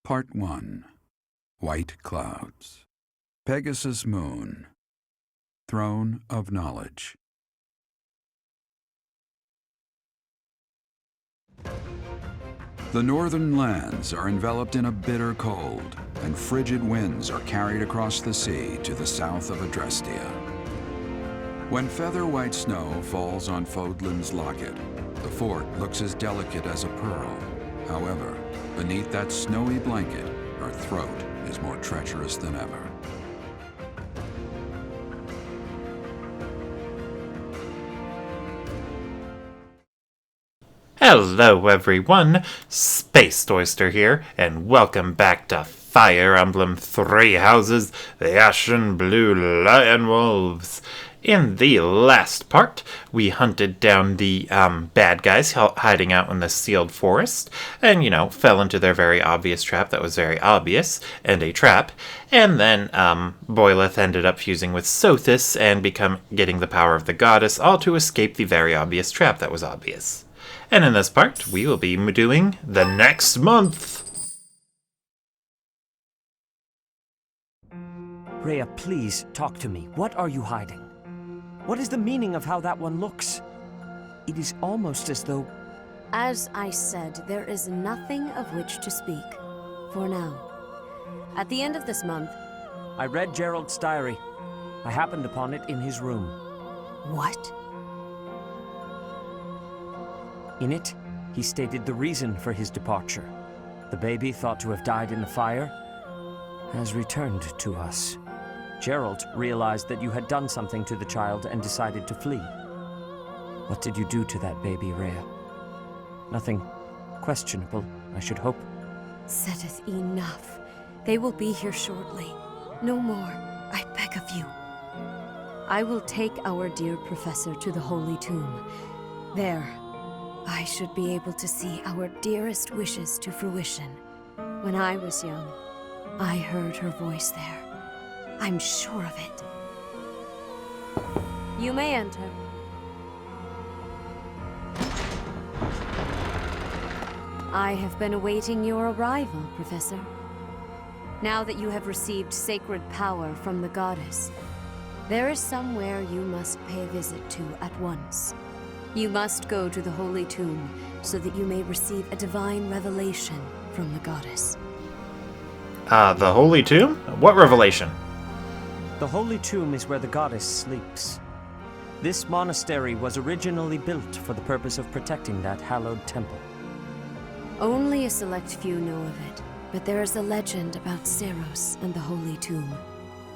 Part 1. White Clouds. Pegasus Moon. Throne of Knowledge. The northern lands are enveloped in a bitter cold, and frigid winds are carried across the sea to the south of Adrestia. When feather-white snow falls on Fodlan's locket, the fort looks as delicate as a pearl. However, beneath that snowy blanket, our throat is more treacherous than ever. Hello everyone, Spaced Oyster here, and welcome back to Fire Emblem Three Houses, the Ashen Blue Lion Wolves. In the last part, we hunted down the bad guys hiding out in the sealed forest, and, fell into their very obvious trap that was very obvious, and a trap, and then Boyleth ended up fusing with Sothis and getting the power of the goddess, all to escape the very obvious trap that was obvious. And in this part, we will be doing the next month. Rhea, please talk to me. What are you hiding? What is the meaning of how that one looks? It is almost as though... As I said, there is nothing of which to speak, for now. At the end of this month... I read Gerald's diary. I happened upon it in his room. What? In it, he stated the reason for his departure. The baby, thought to have died in the fire, has returned to us. Gerald realized that you had done something to the child and decided to flee. What did you do to that baby, Rhea? Nothing questionable, I should hope. Sothis, enough. They will be here shortly. No more, I beg of you. I will take our dear professor to the Holy Tomb. There, I should be able to see our dearest wishes to fruition. When I was young, I heard her voice there. I'm sure of it. You may enter. I have been awaiting your arrival, Professor. Now that you have received sacred power from the goddess, there is somewhere you must pay a visit to at once. You must go to the Holy Tomb so that you may receive a divine revelation from the goddess. The Holy Tomb? What revelation? The Holy Tomb is where the goddess sleeps. This monastery was originally built for the purpose of protecting that hallowed temple. Only a select few know of it, but there is a legend about Seiros and the Holy Tomb.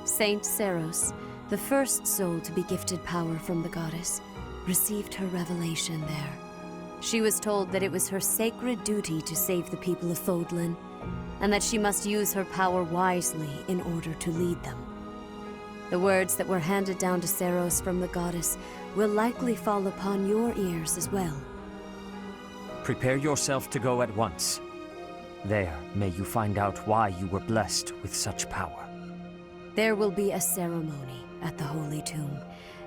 Saint Seiros, the first soul to be gifted power from the goddess, received her revelation there. She was told that it was her sacred duty to save the people of Fodlan, and that she must use her power wisely in order to lead them. The words that were handed down to Seiros from the goddess will likely fall upon your ears as well. Prepare yourself to go at once. There, may you find out why you were blessed with such power. There will be a ceremony at the Holy Tomb.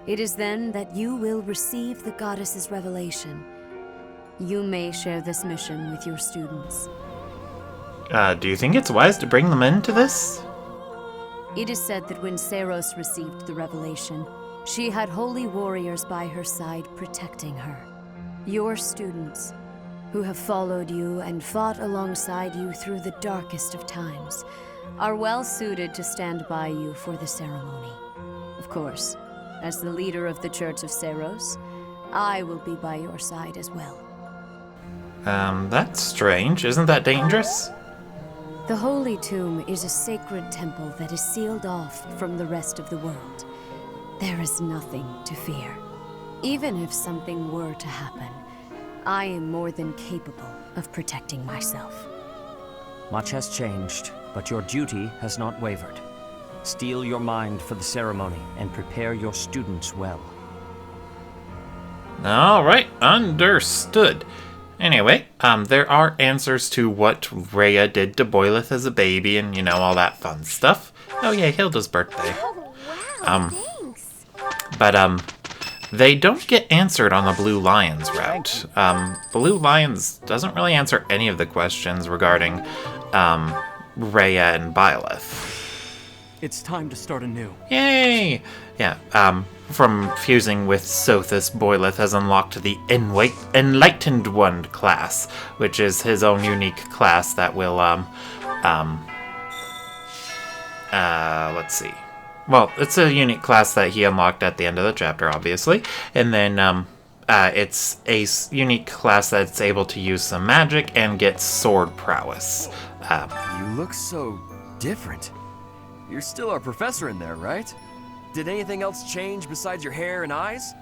It is then that you will receive the goddess's revelation. You may share this mission with your students. Do you think it's wise to bring them into this? It is said that when Seiros received the revelation, she had holy warriors by her side protecting her. Your students, who have followed you and fought alongside you through the darkest of times, are well suited to stand by you for the ceremony. Of course, as the leader of the Church of Seiros, I will be by your side as well. That's strange. Isn't that dangerous? The Holy Tomb is a sacred temple that is sealed off from the rest of the world. There is nothing to fear. Even if something were to happen, I am more than capable of protecting myself. Much has changed, but your duty has not wavered. Steel your mind for the ceremony and prepare your students well. Alright, understood. Anyway, there are answers to what Rhea did to Boyleth as a baby and, all that fun stuff. Oh yeah, Hilda's birthday. Oh, wow, thanks. But, they don't get answered on the Blue Lions route. Blue Lions doesn't really answer any of the questions regarding, Rhea and Boyleth. It's time to start anew. Yay! Yeah, from fusing with Sothis, Boyleth has unlocked the Enlightened One class, which is his own unique class that will, let's see. Well, it's a unique class that he unlocked at the end of the chapter, obviously. And then, it's a unique class that's able to use some magic and get sword prowess. You look so different. You're still our professor in there, right? Did anything else change besides your hair and eyes?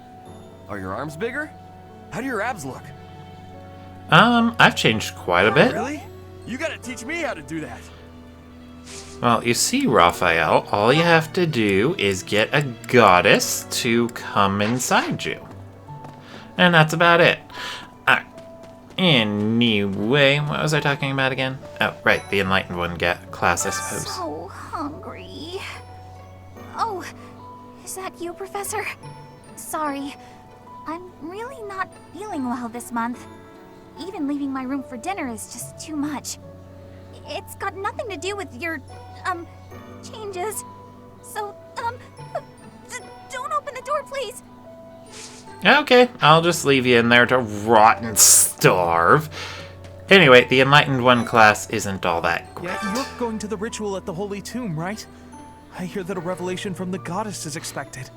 Are your arms bigger? How do your abs look? I've changed quite a bit. Really? You gotta teach me how to do that. Well, you see, Raphael, all you have to do is get a goddess to come inside you. And that's about it. Anyway, what was I talking about again? Oh, right, the Enlightened One class, I suppose. So hungry. Oh, is that you, Professor? Sorry, I'm really not feeling well this month. Even leaving my room for dinner is just too much. It's got nothing to do with your, changes. So, don't open the door, please. Okay, I'll just leave you in there to rot and starve. Anyway, the Enlightened One class isn't all that great. Yeah, you're going to the ritual at the Holy Tomb, right? I hear that a revelation from the goddess is expected.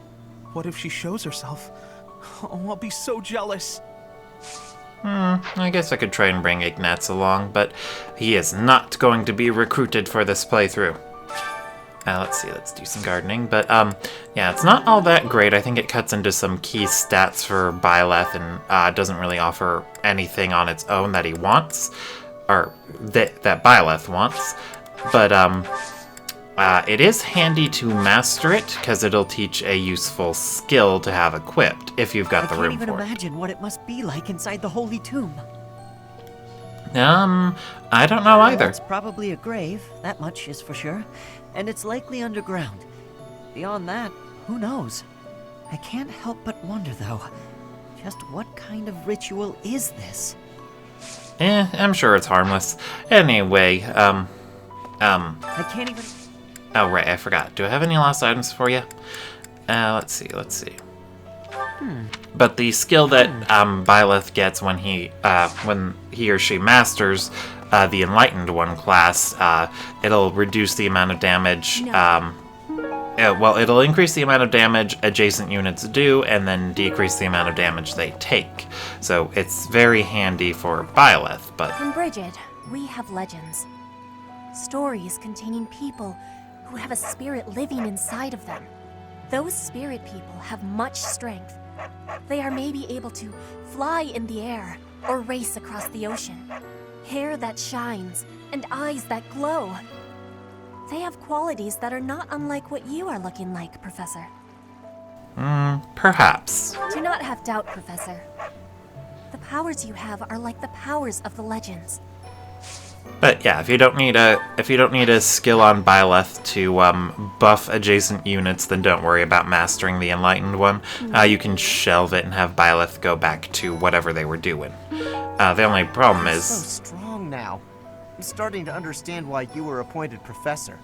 What if she shows herself? Oh, I'll be so jealous. I guess I could try and bring Ignatz along, but he is not going to be recruited for this playthrough. Let's see, let's do some gardening. But, yeah, it's not all that great. I think it cuts into some key stats for Boyleth and doesn't really offer anything on its own that he wants, or that Boyleth wants. But, it is handy to master it, because it'll teach a useful skill to have equipped, if you've got the room for it. I can't even imagine what it must be like inside the Holy Tomb. I don't know either. It's probably a grave, that much is for sure. And it's likely underground. Beyond that, who knows? I can't help but wonder, though, just what kind of ritual is this? I'm sure it's harmless. Anyway, I can't even... Oh, right, I forgot. Do I have any lost items for you? Let's see. But the skill that Boyleth gets when he or she masters the Enlightened One class, it'll reduce the amount of damage. It'll increase the amount of damage adjacent units do, and then decrease the amount of damage they take. So it's very handy for Boyleth. But In Bridget, we have legends. Stories containing people who have a spirit living inside of them. Those spirit people have much strength. They are maybe able to fly in the air or race across the ocean. Hair that shines and eyes that glow. They have qualities that are not unlike what you are looking like, Professor. Perhaps. Do not have doubt, Professor. The powers you have are like the powers of the legends. But yeah, if you don't need a skill on Boyleth to buff adjacent units, then don't worry about mastering the Enlightened One. You can shelve it and have Boyleth go back to whatever they were doing. The only problem is... so strong now. I'm starting to understand why you were appointed professor.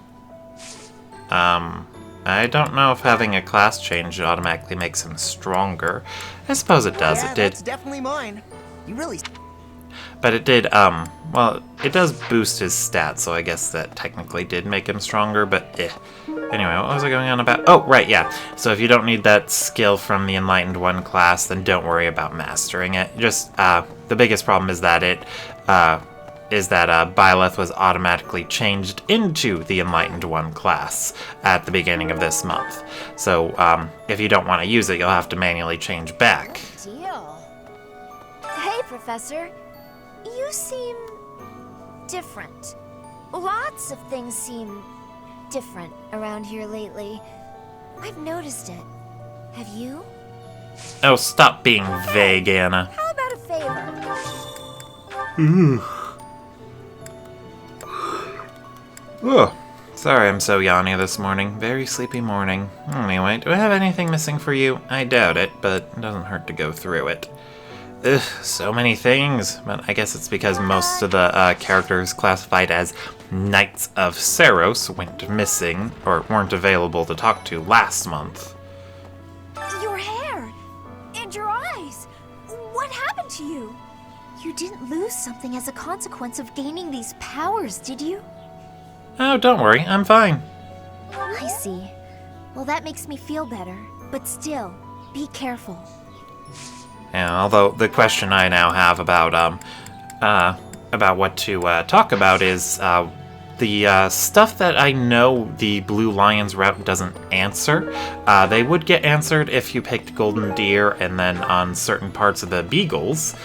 I don't know if having a class change automatically makes him stronger. I suppose it does. Yeah, It did. that's definitely mine. You really... But it did, well, it does boost his stats, so I guess that technically did make him stronger, but Anyway, what was I going on about? Oh, right, yeah. So if you don't need that skill from the Enlightened One class, then don't worry about mastering it. Just, the biggest problem is that Boyleth was automatically changed into the Enlightened One class at the beginning of this month. So, if you don't want to use it, you'll have to manually change back. Deal. Hey, Professor. You seem different. Lots of things seem different around here lately. I've noticed it. Have you? Oh, stop being vague, Anna. How about a favor? Ugh. Sorry I'm so yawny this morning. Very sleepy morning. Anyway, do I have anything missing for you? I doubt it, but it doesn't hurt to go through it. Ugh, so many things. But I guess it's because most of the characters classified as Knights of Saros went missing, or weren't available to talk to last month. Your hair! And your eyes! What happened to you? You didn't lose something as a consequence of gaining these powers, did you? Oh, don't worry, I'm fine. I see. Well, that makes me feel better. But still, be careful. Yeah, although the question I now have about what to talk about is the stuff that I know the Blue Lions route doesn't answer. They would get answered if you picked Golden Deer and then on certain parts of the Beagles.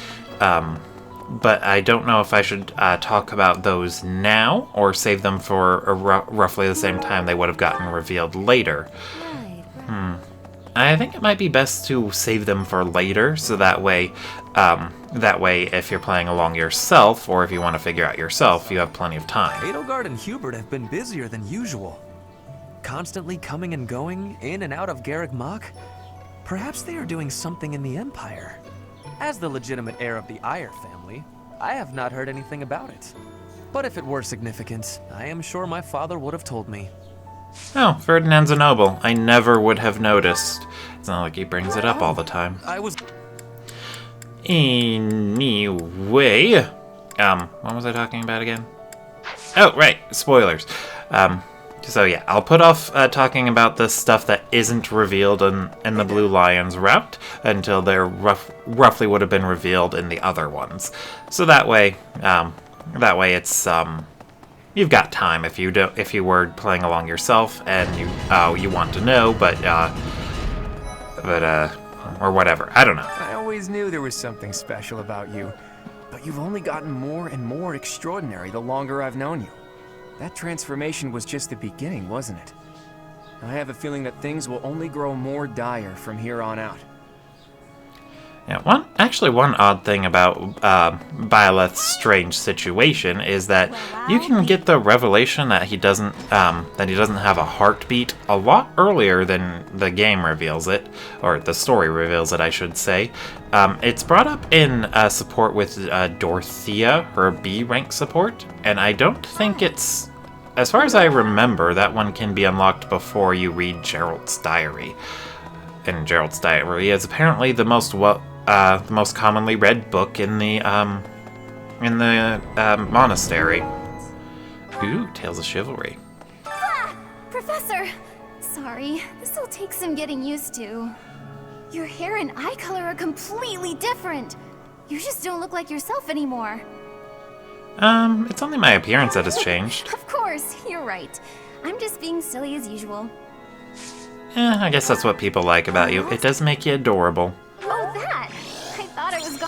But I don't know if I should talk about those now or save them for roughly the same time they would have gotten revealed later. I think it might be best to save them for later, so that way if you're playing along yourself, or if you want to figure out yourself, you have plenty of time. Edelgard and Hubert have been busier than usual. Constantly coming and going, in and out of Garreg Mach. Perhaps they are doing something in the Empire. As the legitimate heir of the Eyre family, I have not heard anything about it. But if it were significant, I am sure my father would have told me. Oh, Ferdinand's a noble. I never would have noticed. It's not like he brings it up all the time. Anyway, what was I talking about again? Oh, right, spoilers. So yeah, I'll put off talking about the stuff that isn't revealed in the Blue Lions route until they're roughly would have been revealed in the other ones. So that way it's you've got time if you were playing along yourself and you want to know, or whatever. I don't know. I always knew there was something special about you, but you've only gotten more and more extraordinary the longer I've known you. That transformation was just the beginning, wasn't it? I have a feeling that things will only grow more dire from here on out. Yeah, one odd thing about Boyleth's strange situation is that you can get the revelation that he doesn't have a heartbeat a lot earlier than the game reveals it, or the story reveals it, I should say. It's brought up in support with Dorothea, her B rank support, and I don't think it's, as far as I remember, that one can be unlocked before you read Geralt's diary. And Geralt's diary is apparently the most commonly read book in the monastery. Ooh, Tales of Chivalry. Ah! Professor! Sorry, this'll take some getting used to. Your hair and eye color are completely different. You just don't look like yourself anymore. It's only my appearance that has changed. Of course, you're right. I'm just being silly as usual. I guess that's what people like about you. It does make you adorable. Oh, that! I thought it was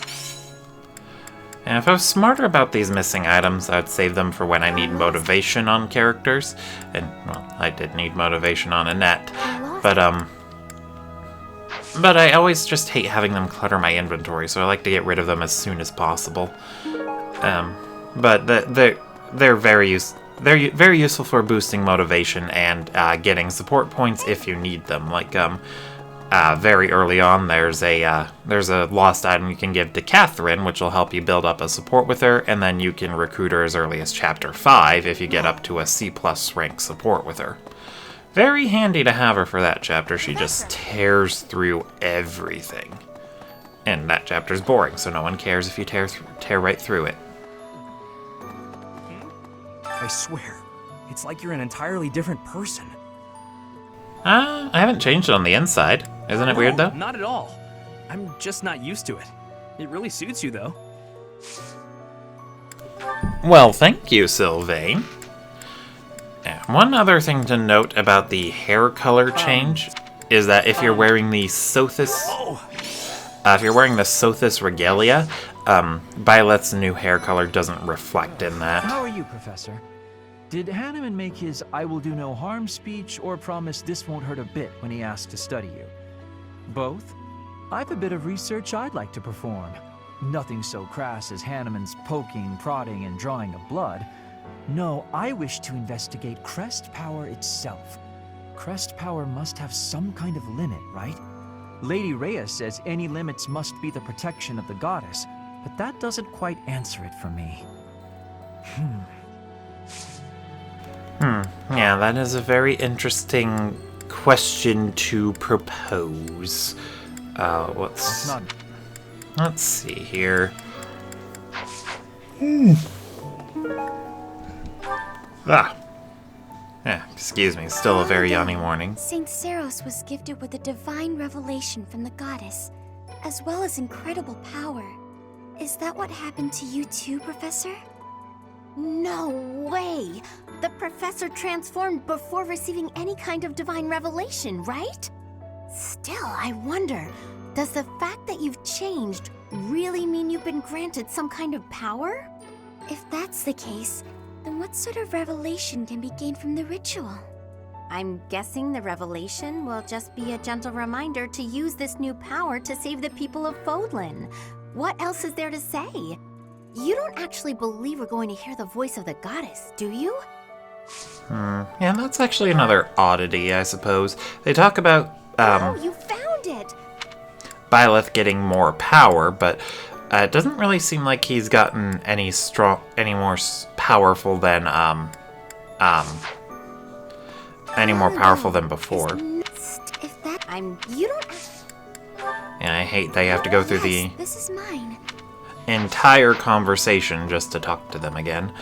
And if I was smarter about these missing items, I'd save them for when I need motivation on characters. And, well, I did need motivation on Annette. But I always just hate having them clutter my inventory, so I like to get rid of them as soon as possible. But they're very useful for boosting motivation and getting support points if you need them. Like, very early on, there's a lost item you can give to Catherine, which will help you build up a support with her, and then you can recruit her as early as Chapter 5 if you get up to a C+ rank support with her. Very handy to have her for that chapter. She just tears through everything. And that chapter's boring, so no one cares if you tear right through it. I swear, it's like you're an entirely different person. I haven't changed it on the inside. Isn't it weird, though? Not at all. I'm just not used to it. It really suits you, though. Well, thank you, Sylvain. One other thing to note about the hair color change is that if you're wearing the Sothis, regalia, Boyleth's new hair color doesn't reflect in that. How are you, Professor? Did Hanneman make his "I will do no harm" speech, or promise this won't hurt a bit when he asked to study you? Both? I've a bit of research I'd like to perform. Nothing so crass as Hanneman's poking, prodding, and drawing of blood. No, I wish to investigate crest power itself. Crest power must have some kind of limit, right? Lady Rhea says any limits must be the protection of the goddess, but that doesn't quite answer it for me. Yeah, that is a very interesting question to propose. Let's see here. Excuse me, still a very yawny morning. Saint Seros was gifted with a divine revelation from the goddess, as well as incredible power. Is that what happened to you too, Professor? No way! The professor transformed before receiving any kind of divine revelation, right? Still, I wonder, does the fact that you've changed really mean you've been granted some kind of power? If that's the case, then what sort of revelation can be gained from the ritual? I'm guessing the revelation will just be a gentle reminder to use this new power to save the people of Fodlan. What else is there to say? You don't actually believe we're going to hear the voice of the goddess, do you? Yeah, that's actually another oddity, I suppose. They talk about, Oh, you found it! Boyleth getting more power, but it doesn't really seem like he's gotten any more powerful than, any more powerful than before. If that, you don't... And I hate that you have to go through the This is mine. entire conversation just to talk to them again.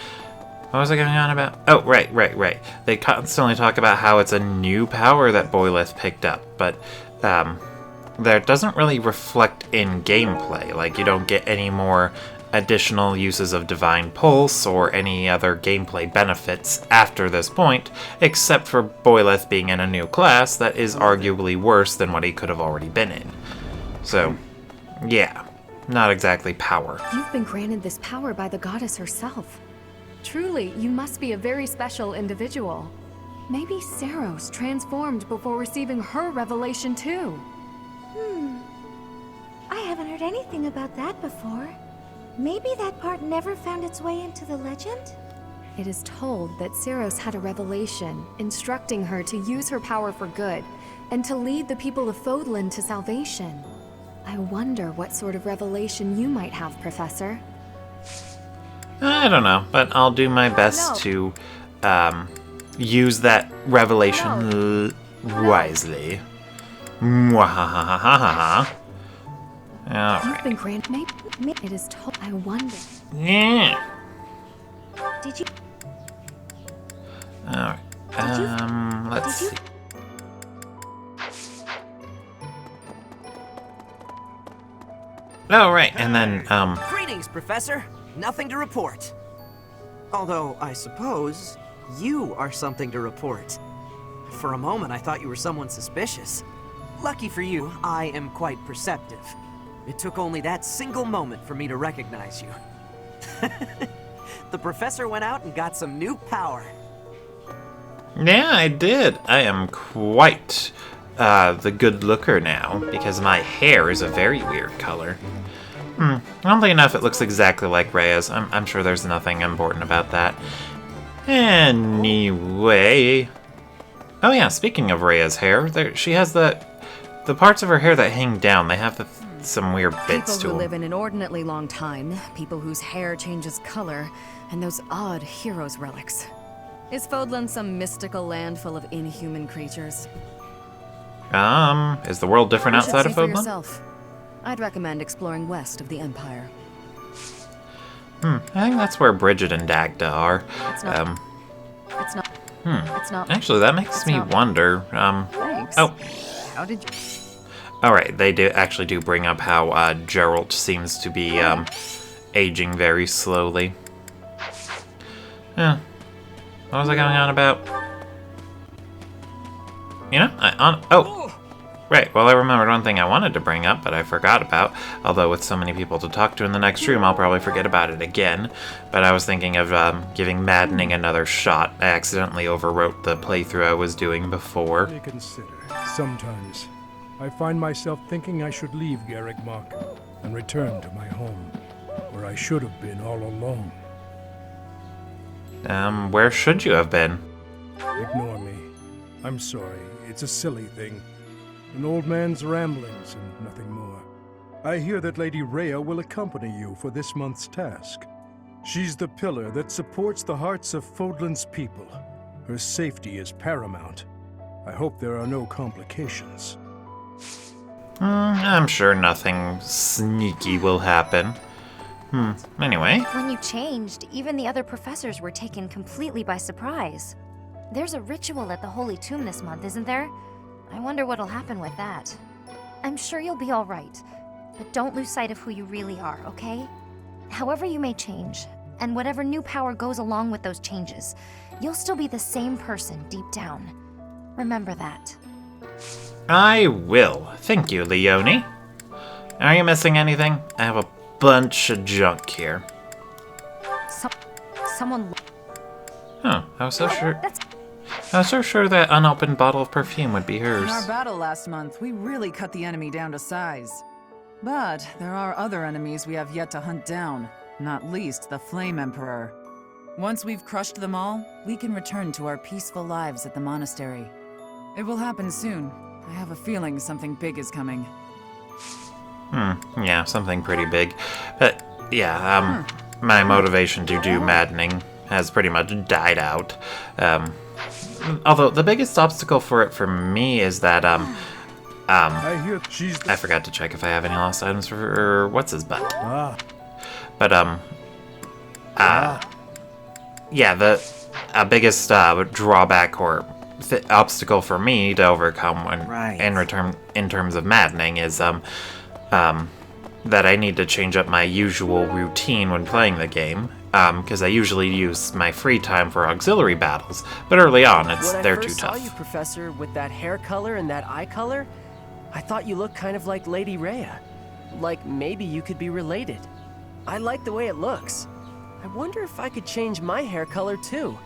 What was I going on about? Oh, right. They constantly talk about how it's a new power that Boyleth picked up, but that doesn't really reflect in gameplay. Like, you don't get any more additional uses of Divine Pulse or any other gameplay benefits after this point, except for Boyleth being in a new class that is arguably worse than what he could have already been in. So, yeah, not exactly power. You've been granted this power by the goddess herself. Truly, you must be a very special individual. Maybe Seros transformed before receiving her revelation too. I haven't heard anything about that before. Maybe that part never found its way into the legend? It is told that Seros had a revelation, instructing her to use her power for good, and to lead the people of Fodlan to salvation. I wonder what sort of revelation you might have, Professor. I don't know, but I'll do my best to use that revelation wisely. Mwahahahaha. You've been granted. Maybe it is told. I wonder. Yeah. Did you? Alright. Let's see. Oh, right, and then, Greetings, Professor. Nothing to report. Although, I suppose, you are something to report. For a moment, I thought you were someone suspicious. Lucky for you, I am quite perceptive. It took only that single moment for me to recognize you. The professor went out and got some new power. Yeah, I did. I am quite the good looker now, because my hair is a very weird color. Oddly enough, it looks exactly like Rhea's. I'm sure there's nothing important about that. Anyway... Oh yeah, speaking of Rhea's hair, she has the parts of her hair that hang down. They have some weird bits to People who them. live an inordinately long time, people whose hair changes color, and those odd heroes' relics. Is Fodlan some mystical land full of inhuman creatures? Is the world different You should outside see of for Fodlan? yourself. I'd recommend exploring west of the Empire. I think that's where Bridget and Dagda are. It's not. It's not. It's not. Actually, that makes me wonder. Thanks. Oh. How did you? Alright, they actually do bring up how Geralt seems to be aging very slowly. Yeah. What was I going on about? You know, oh! Right, well I remembered one thing I wanted to bring up, but I forgot about. Although with so many people to talk to in the next room, I'll probably forget about it again. But I was thinking of giving Maddening another shot. I accidentally overwrote the playthrough I was doing before. Consider. Sometimes I find myself thinking I should leave Garreg Mach and return to my home, where I should have been all along. Where should you have been? Ignore me. I'm sorry. It's a silly thing. An old man's ramblings and nothing more. I hear that Lady Rhea will accompany you for this month's task. She's the pillar that supports the hearts of Fodlan's people, Her safety is paramount. I hope there are no complications. I'm sure nothing sneaky will happen. Anyway. When you changed, even the other professors were taken completely by surprise. There's a ritual at the Holy Tomb this month, isn't there? I wonder what'll happen with that. I'm sure you'll be all right, but don't lose sight of who you really are, okay? However you may change, and whatever new power goes along with those changes, you'll still be the same person deep down. Remember that. I will. Thank you, Leonie. Are you missing anything? I have a bunch of junk here. Someone... Huh, I was so sure that unopened bottle of perfume would be hers. In our battle last month, we really cut the enemy down to size. But there are other enemies we have yet to hunt down, not least the Flame Emperor. Once we've crushed them all, we can return to our peaceful lives at the monastery. It will happen soon. I have a feeling something big is coming. Yeah, something pretty big. But, yeah, my motivation to do maddening has pretty much died out. Although, the biggest obstacle for it for me is that, I forgot to check if I have any lost items for what's-his-butt. But, yeah, the biggest drawback or obstacle for me to overcome when in terms of maddening is, that I need to change up my usual routine when playing the game, because I usually use my free time for auxiliary battles, but early on they're too tough. When I first saw you, Professor, with that hair color and that eye color, I thought you looked kind of like Lady Rhea. Like maybe you could be related. I like the way it looks. I wonder if I could change my hair color too.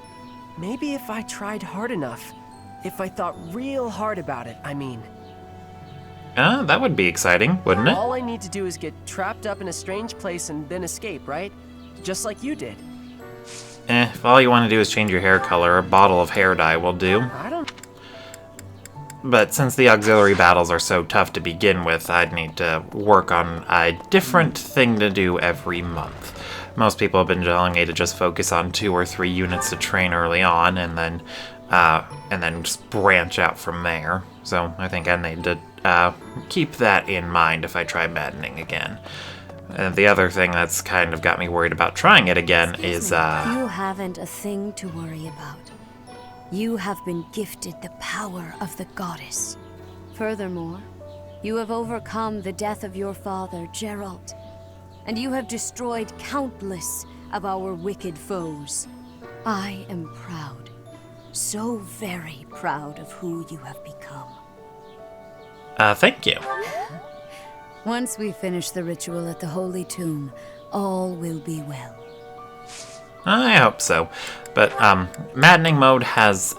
Maybe if I tried hard enough. If I thought real hard about it, I mean. That would be exciting, wouldn't it? All I need to do is get trapped up in a strange place and then escape, right? Just like you did. If all you want to do is change your hair color, a bottle of hair dye will do. I don't... But since the auxiliary battles are so tough to begin with, I'd need to work on a different thing to do every month. Most people have been telling me to just focus on 2 or 3 units to train early on, and then just branch out from there. So I think I need to keep that in mind if I try maddening again. The other thing that's kind of got me worried about trying it again is You haven't a thing to worry about. You have been gifted the power of the goddess. Furthermore, you have overcome the death of your father, Geralt, and you have destroyed countless of our wicked foes. I am proud, so very proud of who you have become. Thank you. Once we finish the ritual at the Holy Tomb, all will be well. I hope so. But maddening mode has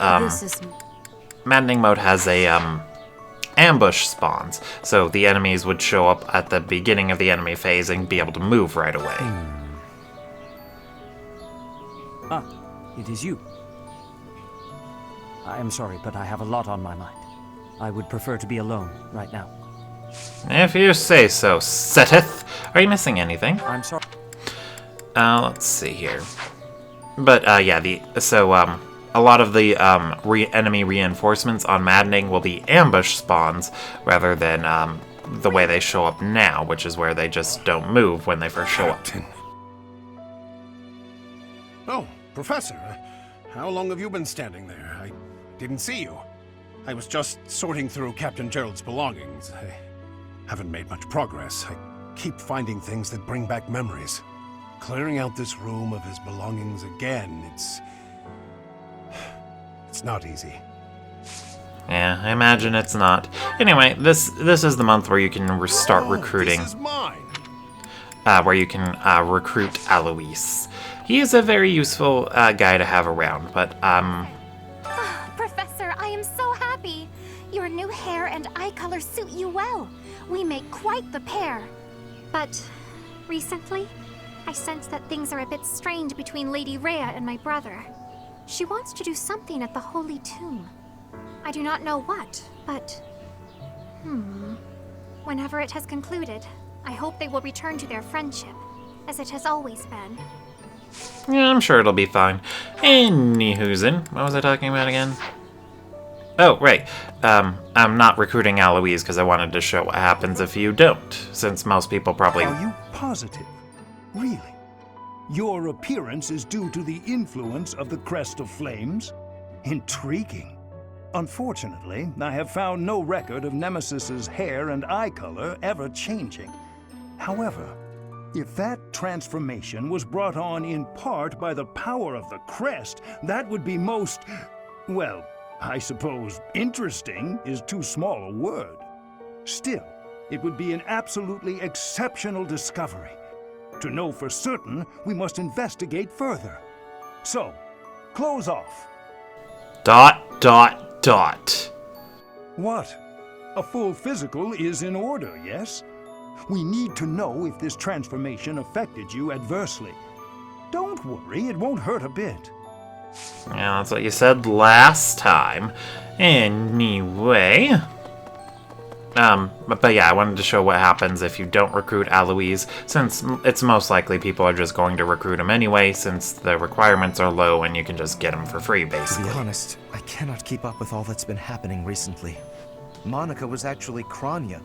ambush spawns, so the enemies would show up at the beginning of the enemy phase and be able to move right away. Ah, it is you. I am sorry, but I have a lot on my mind. I would prefer to be alone right now. If you say so, Sothis. Are you missing anything? I'm sorry. Let's see here. But yeah, a lot of the enemy reinforcements on maddening will be ambush spawns rather than the way they show up now, which is where they just don't move when they first show up. Oh, Professor, how long have you been standing there? I didn't see you. I was just sorting through Captain Gerald's belongings. I haven't made much progress. I keep finding things that bring back memories. Clearing out this room of his belongings again, it's not easy. Yeah, I imagine it's not. Anyway, this is the month where you can start recruiting. This is mine. Where you can recruit Alois. He is a very useful guy to have around, but Professor, I am so happy. Your new hair and eye color suit you well. We make quite the pair. But recently, I sense that things are a bit strained between Lady Rhea and my brother. She wants to do something at the Holy Tomb. I do not know what, but... Whenever it has concluded, I hope they will return to their friendship, as it has always been. Yeah, I'm sure it'll be fine. Anywhoozin, what was I talking about again? Oh, right. I'm not recruiting Aloise because I wanted to show what happens if you don't, since most people probably... Are you positive? Really? Your appearance is due to the influence of the Crest of Flames? Intriguing. Unfortunately, I have found no record of Nemesis's hair and eye color ever changing. However, if that transformation was brought on in part by the power of the crest, that would be most, well, I suppose interesting is too small a word. Still, it would be an absolutely exceptional discovery. To know for certain, we must investigate further. So, close off. ... What? A full physical is in order, yes? We need to know if this transformation affected you adversely. Don't worry, it won't hurt a bit. Yeah, that's what you said last time. Anyway... but yeah, I wanted to show what happens if you don't recruit Aloise, since it's most likely people are just going to recruit him anyway, since the requirements are low and you can just get him for free, basically. To be honest, I cannot keep up with all that's been happening recently. Monica was actually Kranya.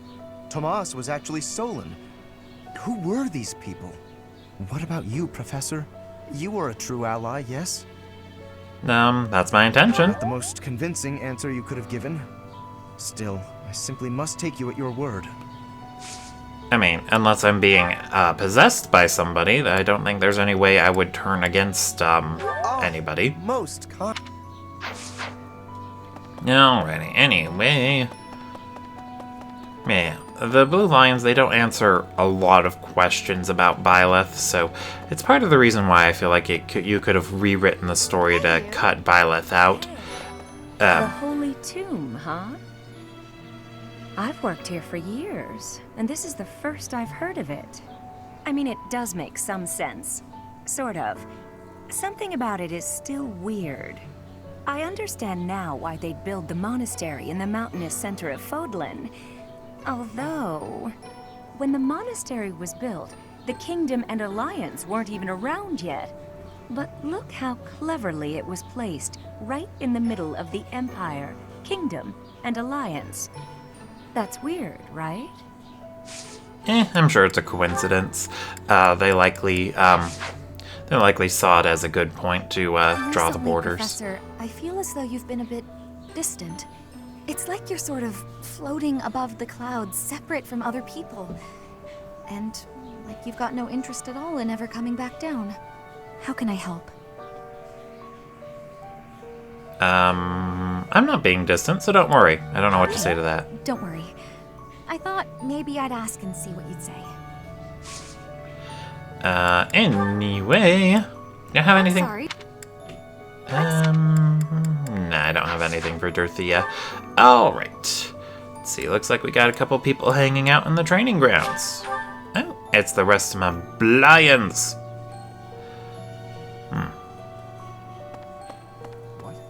Tomas was actually Solon. Who were these people? What about you, Professor? You were a true ally, yes? That's my intention. Not the most convincing answer you could have given. Still, I simply must take you at your word. I mean, unless I'm being possessed by somebody, I don't think there's any way I would turn against anybody. Most Alrighty, anyway. Yeah, the Blue Lions, they don't answer a lot of questions about Boyleth, so it's part of the reason why I feel like you could have rewritten the story to cut Boyleth out. The Holy Tomb, huh? I've worked here for years, and this is the first I've heard of it. I mean, it does make some sense. Sort of. Something about it is still weird. I understand now why they'd build the monastery in the mountainous center of Fodlan. Although, when the monastery was built, the Kingdom and Alliance weren't even around yet. But look how cleverly it was placed, right in the middle of the Empire, Kingdom, and Alliance. That's weird, right? I'm sure it's a coincidence. They likely saw it as a good point to draw the borders. Professor, I feel as though you've been a bit distant. It's like you're sort of floating above the clouds, separate from other people. And like you've got no interest at all in ever coming back down. How can I help? I'm not being distant, so don't worry. I don't know what to say to that. Don't worry. I thought maybe I'd ask and see what you'd say. Anyway... Do you have anything? Sorry. Nah, I don't have anything for Dorothea. Alright. Let's see, looks like we got a couple people hanging out in the training grounds. Oh, it's the rest of my Lions.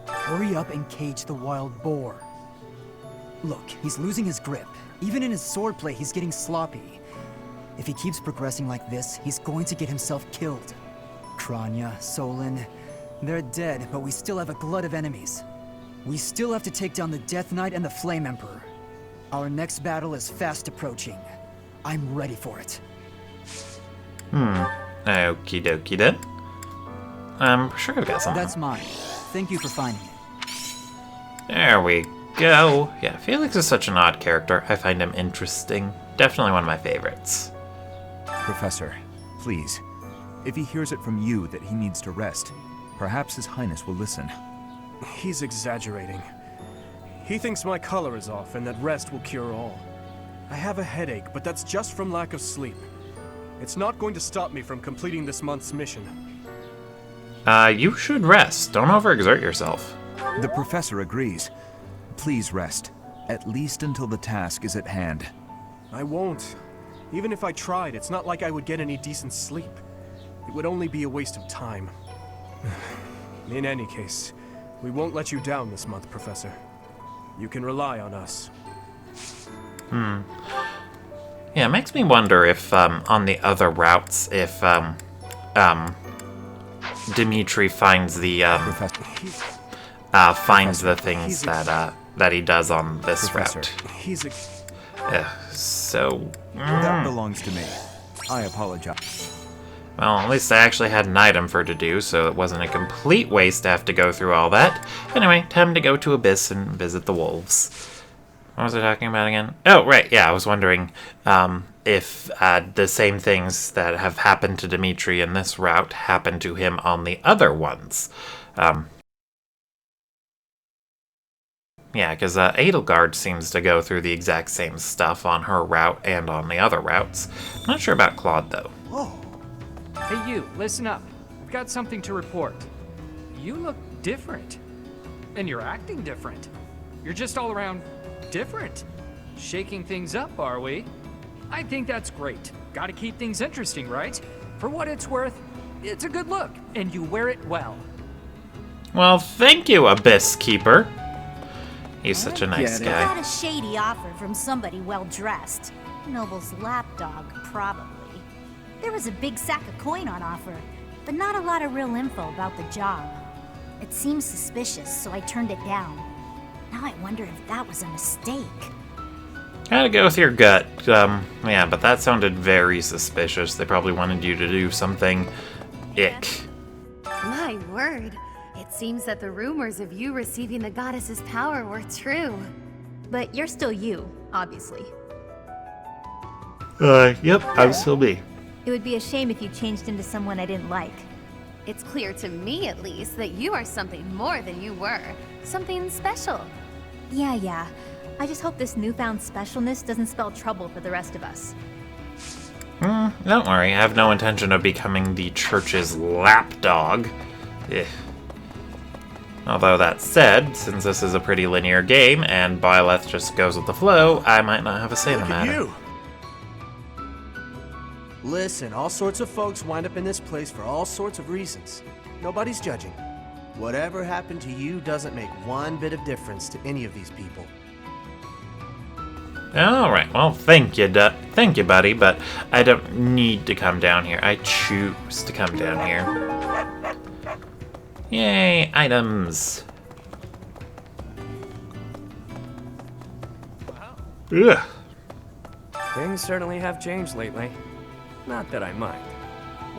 Hurry up and cage the wild boar. Look, he's losing his grip. Even in his swordplay, he's getting sloppy. If he keeps progressing like this, he's going to get himself killed. Kranya, Solon, they're dead, but we still have a glut of enemies. We still have to take down the Death Knight and the Flame Emperor. Our next battle is fast approaching. I'm ready for it. Okie dokie then. I'm sure I've got something. That's mine. Thank you for finding it. There we go. Yeah, Felix is such an odd character. I find him interesting. Definitely one of my favorites. Professor, please. If he hears it from you that he needs to rest, perhaps His Highness will listen. He's exaggerating. He thinks my color is off and that rest will cure all. I have a headache, but that's just from lack of sleep. It's not going to stop me from completing this month's mission. You should rest. Don't overexert yourself. The Professor agrees. Please rest, at least until the task is at hand. I won't. Even if I tried, it's not like I would get any decent sleep. It would only be a waste of time. In any case, we won't let you down this month, Professor. You can rely on us. Yeah, it makes me wonder if, on the other routes, if, Dimitri finds the things that he does on this route. He's a... So... That belongs to me. I apologize. Well, at least I actually had an item for to do, so it wasn't a complete waste to have to go through all that. Anyway, time to go to Abyss and visit the wolves. What was I talking about again? Oh, right, yeah, I was wondering if the same things that have happened to Dimitri in this route happened to him on the other ones. Yeah, because Edelgard seems to go through the exact same stuff on her route and on the other routes. Not sure about Claude, though. Whoa. Hey, you, listen up. I've got something to report. You look different. And you're acting different. You're just all around different. Shaking things up, are we? I think that's great. Gotta keep things interesting, right? For what it's worth, it's a good look, and you wear it well. Well, thank you, Abyss Keeper. He's such a nice guy. I got a shady offer from somebody well-dressed. Noble's lapdog, probably. There was a big sack of coin on offer, but not a lot of real info about the job. It seemed suspicious, so I turned it down. Now I wonder if that was a mistake. Gotta go with your gut. Yeah, but that sounded very suspicious. They probably wanted you to do something ick. My word. It seems that the rumors of you receiving the goddess's power were true. But you're still you, obviously. Yep, I'll still be. It would be a shame if you changed into someone I didn't like. It's clear to me, at least, that you are something more than you were. Something special. Yeah. I just hope this newfound specialness doesn't spell trouble for the rest of us. Don't worry, I have no intention of becoming the church's lapdog. Although that said, since this is a pretty linear game and Boyleth just goes with the flow, I might not have a say in the matter. Listen, all sorts of folks wind up in this place for all sorts of reasons. Nobody's judging. Whatever happened to you doesn't make one bit of difference to any of these people. Alright, well, thank you, buddy, but I don't need to come down here. I choose to come down here. Yay, items. Ugh. Things certainly have changed lately. Not that I mind.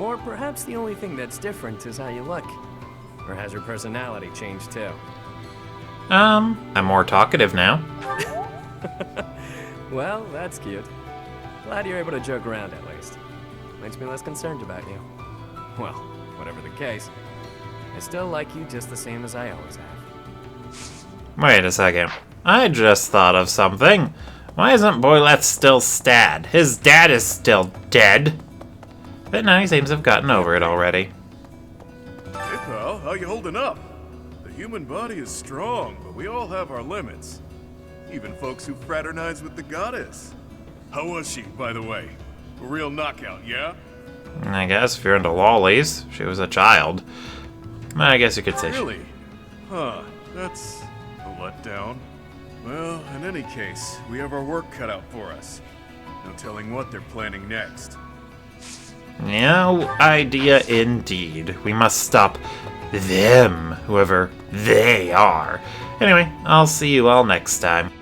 Or perhaps the only thing that's different is how you look. Or has your personality changed too? I'm more talkative now. Well, that's cute. Glad you're able to joke around at least. Makes me less concerned about you. Well, whatever the case, I still like you just the same as I always have. Wait a second. I just thought of something. Why isn't Boyleth still Stad? His dad is still dead. But now he seems to have gotten over it already. Hey pal, how you holding up? The human body is strong, but we all have our limits. Even folks who fraternize with the goddess. How was she, by the way? A real knockout, yeah? I guess if you're into lollies, she was a child. I guess you could say. Really? Huh, that's a letdown. Well, in any case, we have our work cut out for us. No telling what they're planning next. No idea indeed. We must stop them, whoever they are. Anyway, I'll see you all next time.